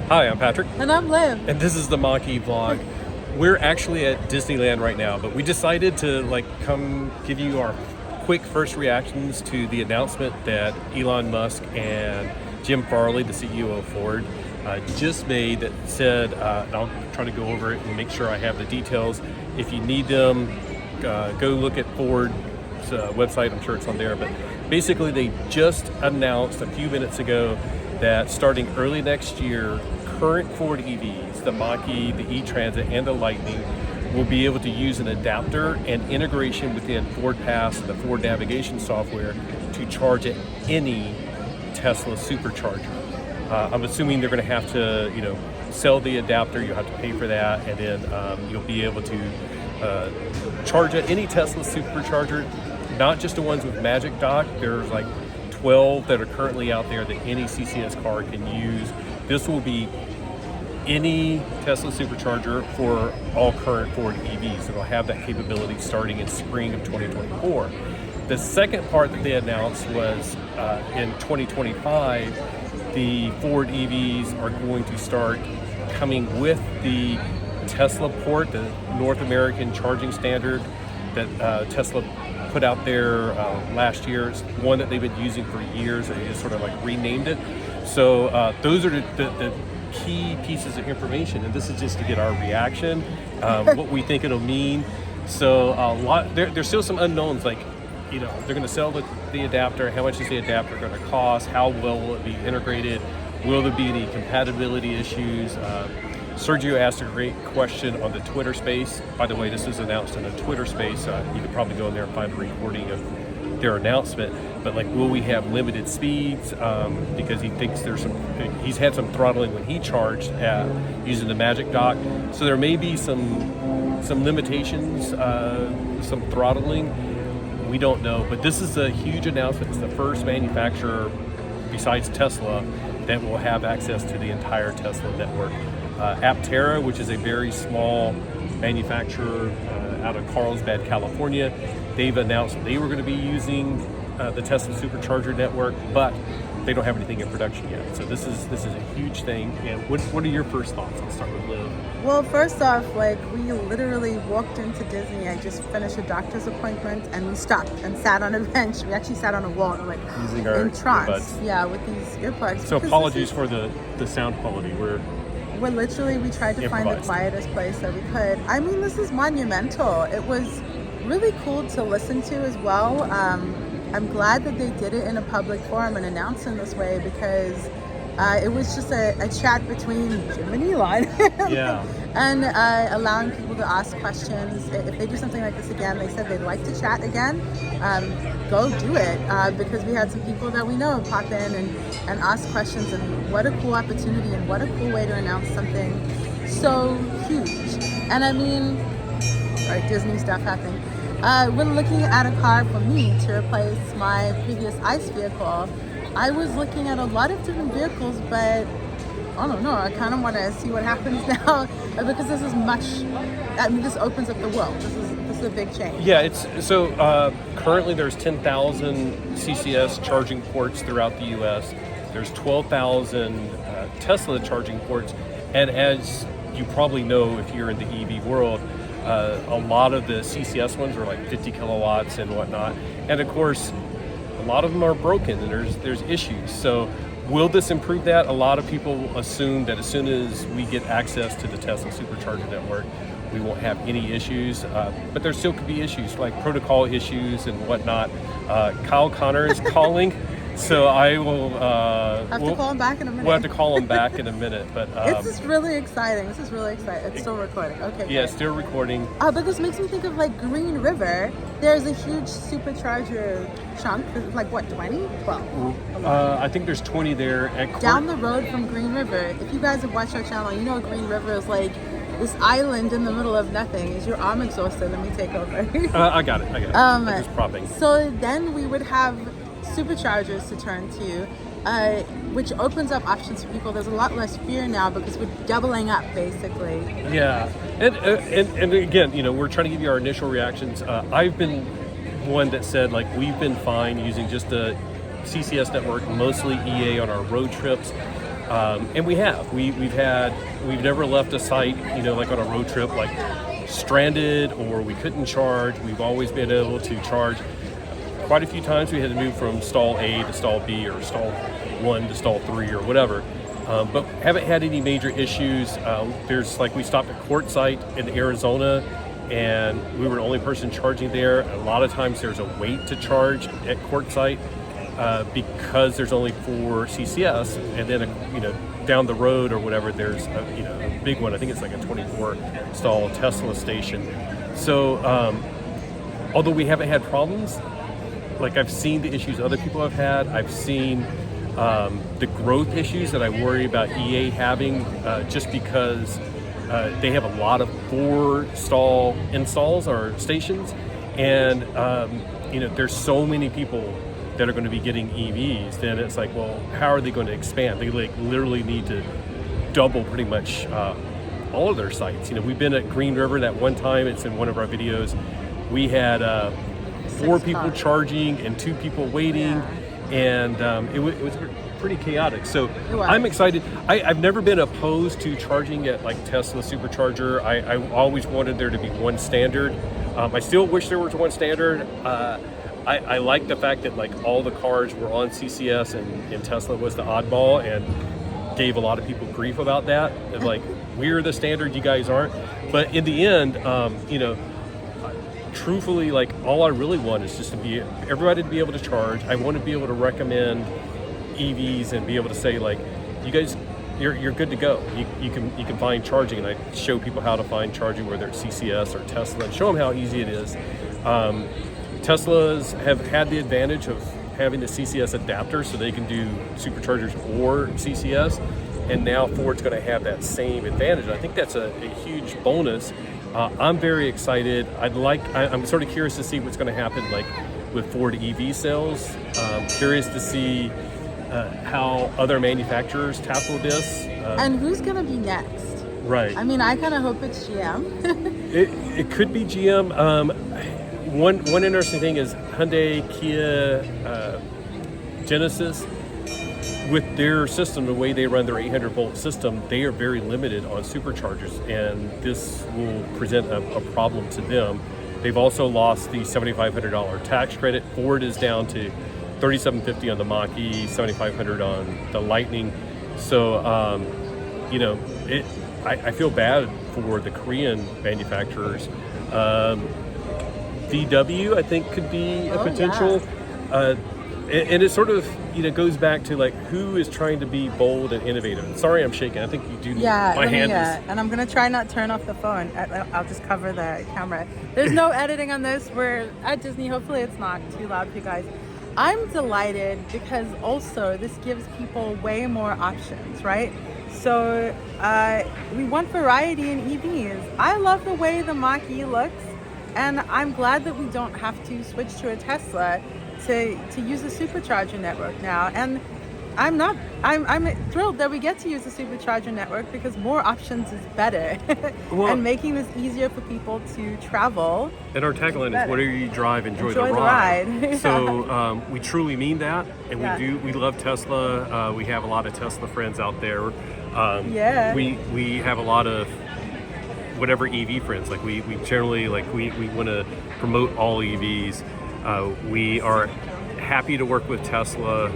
Hi, I'm Patrick. And I'm Liv. And this is the Mach-E vlog. We're actually at Disneyland right now, but we decided to come give you our quick first reactions to the announcement that Elon Musk and Jim Farley, the CEO of Ford, just made that said, and I'll try to go over it and make sure I have the details. If you need them, go look at Ford's website. I'm sure it's on there. But basically, they just announced a few minutes ago that starting early next year, current Ford EVs, the Mach-E, the E-Transit, and the Lightning, will be able to use an adapter and integration within Ford Pass and the Ford navigation software to charge at any Tesla SuperCharger. I'm assuming they're going to have to, sell the adapter. You'll have to pay for that, and then you'll be able to charge at any Tesla SuperCharger, not just the ones with Magic Dock. There's 12 that are currently out there that any CCS car can use. This will be any Tesla SuperCharger for all current Ford EVs. It'll have that capability starting in spring of 2024. The second part that they announced was in 2025, the Ford EVs are going to start coming with the Tesla port, the North American charging standard that Tesla put out there last year. It's one that they've been using for years. They just sort of renamed it. So those are the key pieces of information, and this is just to get our reaction, what we think it'll mean. So there's still some unknowns, they're going to sell the adapter. How much is the adapter going to cost? How well will it be integrated? Will there be any compatibility issues? Sergio asked a great question on the Twitter space. By the way, this is announced in a Twitter space. You could probably go in there and find a recording of their announcement. But will we have limited speeds? Because he thinks he's had some throttling when he charged using the Magic Dock. So there may be some limitations, some throttling. We don't know. But this is a huge announcement. It's the first manufacturer besides Tesla that will have access to the entire Tesla network. Aptera, which is a very small manufacturer out of Carlsbad, California, they've announced they were going to be using the Tesla SuperCharger network, but they don't have anything in production yet. So this is a huge thing. And what are your first thoughts? I'll start with Liv. Well, first off, we literally walked into Disney. I just finished a doctor's appointment, and we stopped and sat on a bench. We actually sat on a wall, using our in trance. Earbuds. Yeah, with these earplugs. So apologies for the sound quality. We tried to find the quietest place that we could. I mean, this is monumental. It was really cool to listen to as well. I'm glad that they did it in a public forum and announced in this way, because it was just a chat between Jim and Elon. Yeah. And allowing people to ask questions. If they do something like this again, they said they'd like to chat again, go do it, because we had some people that we know pop in and ask questions, and what a cool opportunity and what a cool way to announce something so huge. And I mean, Disney stuff happening. When looking at a car for me to replace my previous ICE vehicle, I was looking at a lot of different vehicles, but I don't know, I kind of want to see what happens now, because this is this opens up the world. This is a big change. Yeah, currently there's 10,000 CCS charging ports throughout the US. There's 12,000 Tesla charging ports, and as you probably know if you're in the EV world, a lot of the CCS ones are 50 kilowatts and whatnot, and of course a lot of them are broken and there's issues. So will this improve that? A lot of people assume that as soon as we get access to the Tesla SuperCharger network, we won't have any issues, but there still could be issues like protocol issues and whatnot. Kyle Connor is calling. So I will to call him back in a minute. We'll have to call him back in a minute. But this is really exciting. It's still recording. Okay. Yeah, still recording. But this makes me think of Green River. There's a huge supercharger chunk. It's 20? 12? I think there's 20 there. Down the road from Green River. If you guys have watched our channel, you know Green River is this island in the middle of nothing. Is your arm exhausted? Let me take over. I got it. I'm just propping. So then we would have superchargers to turn to, which opens up options for people. There's a lot less fear now because we're doubling up, basically. Yeah, and again, we're trying to give you our initial reactions. I've been one that said we've been fine using just the CCS network, mostly EA on our road trips. And we've never left a site, like on a road trip, like stranded or we couldn't charge. We've always been able to charge. Quite a few times we had to move from stall A to stall B or stall 1 to stall 3 or whatever. But haven't had any major issues. We stopped at Quartzsite in Arizona, and we were the only person charging there. A lot of times there's a wait to charge at Quartzsite because there's only 4 CCS, and then down the road or whatever there's a big one. I think it's like a 24 stall Tesla station. So although we haven't had problems, like I've seen the issues other people have had. I've seen the growth issues that I worry about EA having, just because they have a lot of 4 stall installs or stations, and there's so many people that are going to be getting EVs. Then it's like, well, how are they going to expand? They literally need to double pretty much all of their sites. We've been at Green River that one time. It's in one of our videos. We had 4 people charging and 2 people waiting, and it was pretty chaotic. So I'm excited. I've never been opposed to charging at like Tesla Supercharger. I always wanted there to be one standard. I still wish there was one standard. I like the fact that like all the cars were on CCS and Tesla was the oddball, and gave a lot of people grief about that. And like, we're the standard, you guys aren't. But in the end, truthfully, like all I really want is just everybody to be able to charge. I want to be able to recommend EVs and be able to say like, you guys, you're good to go. You can find charging, and I show people how to find charging, whether it's CCS or Tesla, and show them how easy it is. Teslas have had the advantage of having the CCS adapter, so they can do superchargers or CCS, and now Ford's going to have that same advantage. I think that's a huge bonus. I'm very excited. I'm sort of curious to see what's going to happen like with Ford EV sales. Curious to see how other manufacturers tackle this. And who's going to be next? Right. I mean, I kind of hope it's GM. It could be GM. One interesting thing is Hyundai, Kia, Genesis, with their system, the way they run their 800-volt system, they are very limited on superchargers, and this will present a problem to them. They've also lost the $7,500 tax credit. Ford is down to $3,750 on the Mach-E, $7,500 on the Lightning. So, I feel bad for the Korean manufacturers. VW, I think, could be a potential. Yeah. And it sort of, goes back to like who is trying to be bold and innovative. Sorry, I'm shaking. I think you do. Yeah, my hand is. And I'm gonna try not turn off the phone. I'll just cover the camera. There's no editing on this. We're at Disney. Hopefully, it's not too loud for you guys. I'm delighted because also this gives people way more options, right? So we want variety in EVs. I love the way the Mach-E looks, and I'm glad that we don't have to switch to a Tesla to use the supercharger network now. And I'm thrilled that we get to use the supercharger network because more options is better. Well, and making this easier for people to travel. And our tagline is, whatever you drive, enjoy the ride. Yeah. So we truly mean that, and we love Tesla. We have a lot of Tesla friends out there. We have a lot of whatever EV friends. Like we generally we want to promote all EVs. We are happy to work with Tesla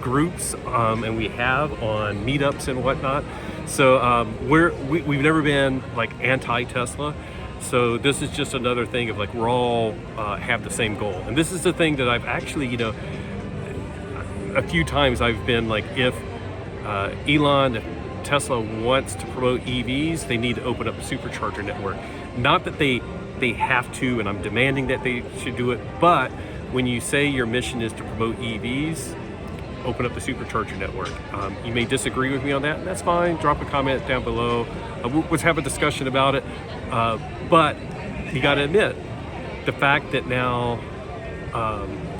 groups, and we have on meetups and whatnot. So we've never been like anti-Tesla. So this is just another thing of like we're all have the same goal. And this is the thing that I've actually, a few times I've been like, if if Tesla wants to promote EVs, they need to open up a supercharger network. Not that they have to, and I'm demanding that they should do it, but when you say your mission is to promote EVs, open up the supercharger network. You may disagree with me on that, and that's fine. Drop a comment down below. Let's have a discussion about it. But you got to admit, the fact that now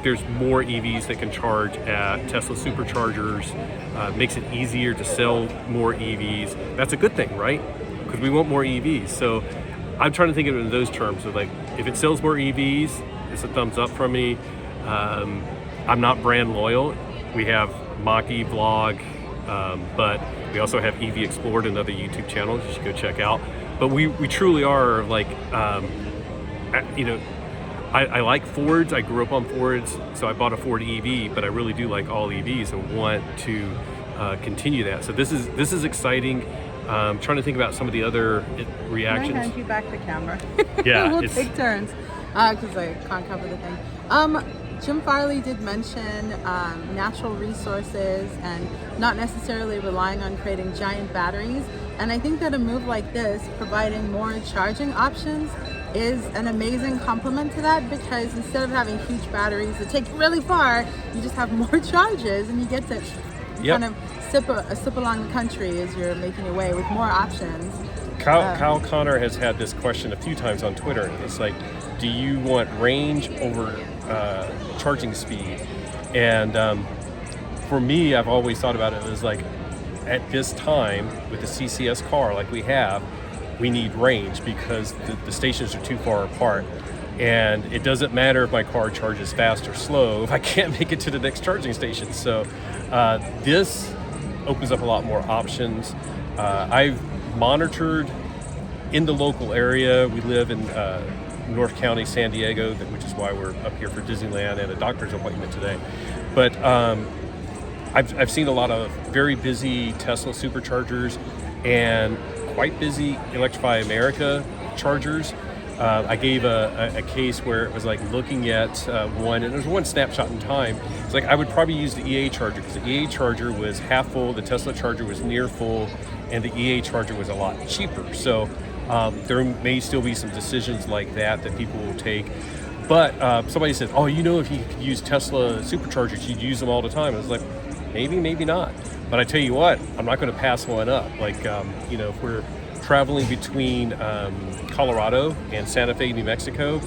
there's more EVs that can charge at Tesla superchargers makes it easier to sell more EVs. That's a good thing, right? Because we want more EVs. So I'm trying to think of it in those terms. So like, if it sells more EVs, it's a thumbs up from me. I'm not brand loyal. We have Mach-E vlog, But we also have EV Explored, another YouTube channel you should go check out. But we truly are like, you know, I like Fords. I grew up on Fords, so I bought a Ford EV, but I really do like all EVs and want to continue that. So this is exciting. Trying to think about some of the other reactions. Can I hand you back the camera? Yeah, we'll take turns because I can't cover the thing. Jim Farley did mention natural resources and not necessarily relying on creating giant batteries. And I think that a move like this, providing more charging options, is an amazing complement to that, because instead of having huge batteries that take you really far, you just have more charges and you get to kind of sip along the country as you're making your way with more options. Kyle Connor has had this question a few times on Twitter, and it's like, do you want range over charging speed? And for me, I've always thought about it as like, at this time with a CCS car like we have, we need range because the stations are too far apart. And it doesn't matter if my car charges fast or slow if I can't make it to the next charging station. So this opens up a lot more options. I've monitored in the local area. We live in North County, San Diego, which is why we're up here for Disneyland and a doctor's appointment today. But I've seen a lot of very busy Tesla SuperChargers and quite busy Electrify America chargers. I gave a case where it was like looking at one, and there was one snapshot in time. It's like I would probably use the EA charger because the EA charger was half full, the Tesla charger was near full, and the EA charger was a lot cheaper. So there may still be some decisions like that people will take. But somebody said, oh, you know, if you could use Tesla SuperChargers, you'd use them all the time. I was like, maybe not. But I tell you what, I'm not going to pass one up. Like, you know, if we're traveling between Colorado and Santa Fe, New Mexico,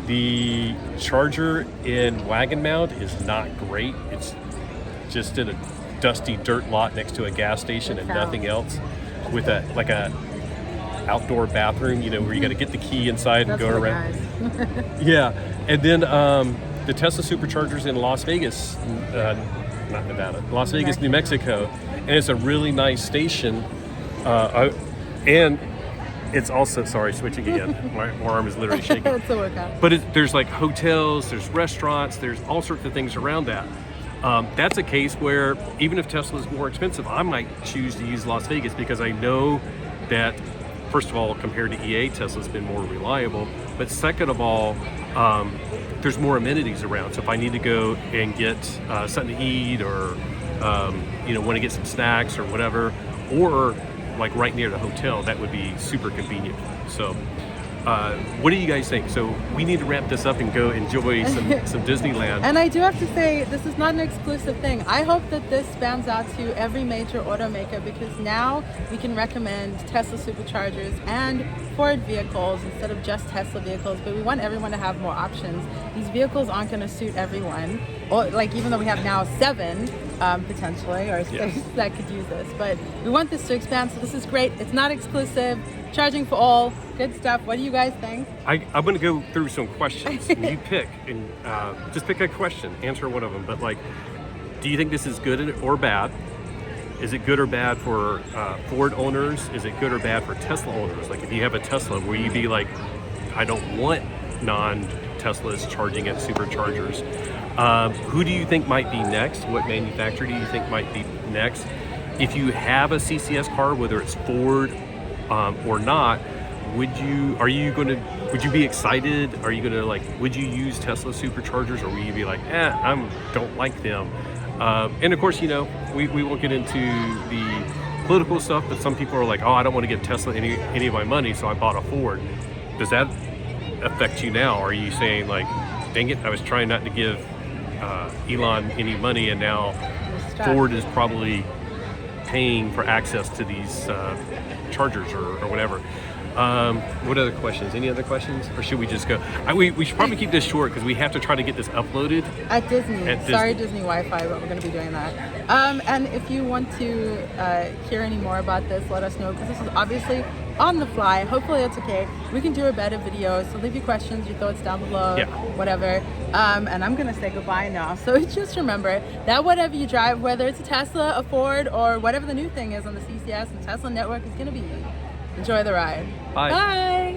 the charger in Wagon Mount is not great. It's just in a dusty dirt lot next to a gas station and nothing else, with a outdoor bathroom, you know, where you got to get the key inside and go around. Yeah, and then the Tesla SuperChargers in Las Vegas, not Nevada, Las Vegas, New Mexico, and it's a really nice station. And it's also, sorry, switching again. My arm is literally shaking. It's a workout. But there's like hotels, there's restaurants, there's all sorts of things around that. That's a case where even if Tesla is more expensive, I might choose to use Las Vegas because I know that, first of all, compared to EA, Tesla's been more reliable. But second of all, there's more amenities around. So if I need to go and get something to eat, or you know, want to get some snacks or whatever, or like right near the hotel, that would be super convenient. So what do you guys think? So we need to wrap this up and go enjoy some Disneyland. And I do have to say, this is not an exclusive thing. I hope that this spans out to every major automaker, because now we can recommend Tesla SuperChargers and Ford vehicles instead of just Tesla vehicles, but we want everyone to have more options. These vehicles aren't going to suit everyone, or like, even though we have now 7 potentially, or states that could use this, but we want this to expand, so this is great. It's not exclusive, charging for all, good stuff. What do you guys think? I'm going to go through some questions. And you pick, and just pick a question, answer one of them. But like, do you think this is good or bad? Is it good or bad for Ford owners? Is it good or bad for Tesla owners? Like, if you have a Tesla, will you be like, I don't want non-Teslas charging at SuperChargers? Who do you think might be next? What manufacturer do you think might be next? If you have a CCS car, whether it's Ford or not, would you be excited? Are you gonna would you use Tesla SuperChargers, or will you be like, I don't like them? And of course, you know, we won't get into the political stuff, but some people are like, oh, I don't want to give Tesla any of my money, so I bought a Ford. Does that affect you now? Are you saying like, dang it, I was trying not to give Elon any money, and now Ford is probably paying for access to these chargers or whatever? What other questions? Any other questions? Or should we just go? We should probably keep this short because we have to try to get this uploaded. At Disney. At Sorry, Disney. Disney Wi-Fi, but we're going to be doing that. And if you want to hear any more about this, let us know, because this is obviously on the fly. Hopefully it's okay. We can do a better video, so leave your questions, your thoughts down below, Yeah. whatever. And I'm going to say goodbye now. So just remember that whatever you drive, whether it's a Tesla, a Ford, or whatever the new thing is on the CCS and Tesla network is going to be, enjoy the ride. Bye. Bye.